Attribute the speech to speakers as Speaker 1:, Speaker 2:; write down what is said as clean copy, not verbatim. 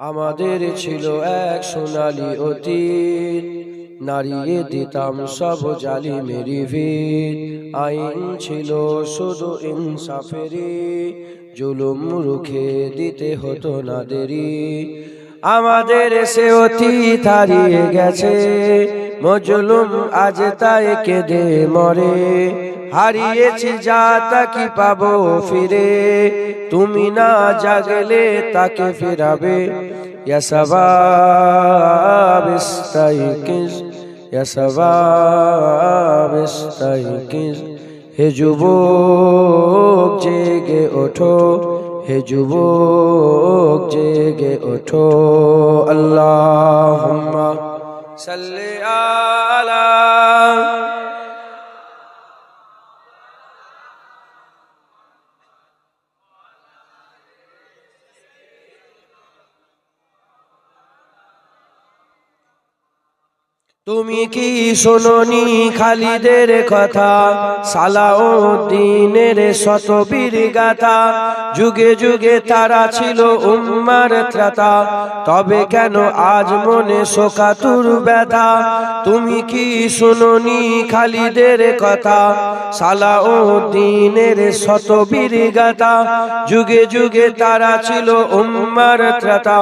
Speaker 1: আমাদের ছিল এক সোনালী অতীত, নাড়িয়ে দিতাম সব জালিমেরি ভিত। আইন ছিল শুধু ইনসাফেরি, জুলুম রুখে দিতে হতো না দেরি। আমাদের সে অতীত হারিয়ে গেছে, মজলুম আজ তাই কেঁদে মরে। হারিয়েছি যা তা কি পাবো ফিরে, তুমি না জাগলে তাকে ফিরাবে। ইয়া শাবাব ইস্তাইকিজ, ইয়া শাবাব ইস্তাইকিজ। হে যুবক জেগে ওঠো, হে যুবক জেগে ওঠো। আল্লাহুম্মা সাল্লি আলা। তুমি কি শোনোনি খালিদের কথা, সালাউদ্দিনের শতবীর গাথা। যুগে যুগে তারা ছিল উম্মার ত্রাতা, তবে কেন আজ মনে শোকাতুর ব্যথা। তুমি কি শোনোনি খালিদের কথা, সালাউদ্দিনের শতবীর গাথা। যুগে যুগে তারা ছিল উম্মার ত্রাতা।